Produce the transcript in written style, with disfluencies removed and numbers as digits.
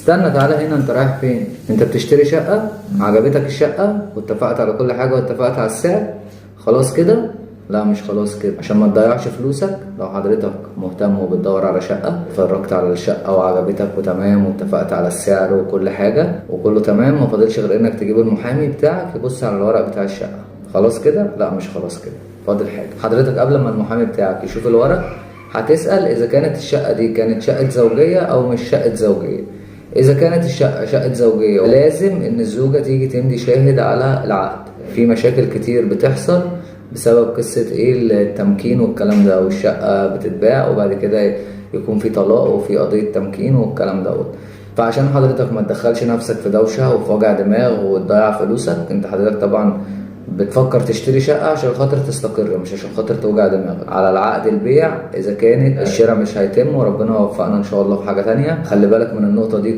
استنى تعالى هنا، انت رايح فين؟ انت بتشتري شقة، عجبتك الشقة واتفقت على كل حاجة واتفقت على السعر، خلاص كده؟ لا مش خلاص كده، عشان ما تضيعش فلوسك. لو حضرتك مهتم وبتدور على شقة، اتفرجت على الشقة وعجبتك وتمام واتفقت على السعر وكل حاجة وكله تمام، ما فاضلش غير انك تجيب المحامي بتاعك يبص على الورق بتاع الشقة، خلاص كده؟ لا مش خلاص كده، فاضل حاجة. حضرتك قبل ما المحامي بتاعك يشوف الورق هتسأل اذا كانت الشقة دي كانت شقة زوجية او مش شقة زوجية. اذا كانت الشقة شقة زوجية لازم ان الزوجة تيجي تمضي شاهد على العقد. في مشاكل كتير بتحصل بسبب قصة ايه التمكين والكلام ده، والشقة بتتباع وبعد كده يكون في طلاق وفي قضية تمكين والكلام دوت. فعشان حضرتك ما تدخلش نفسك في دوشة وفي وجع دماغ وتضيع فلوسك، انت حضرتك طبعا بتفكر تشتري شقة عشان خاطر تستقر، مش عشان خاطر توجع دماغك على العقد البيع. اذا كانت الشراء مش هيتم وربنا يوفقنا ان شاء الله في حاجة تانية، خلي بالك من النقطة دي.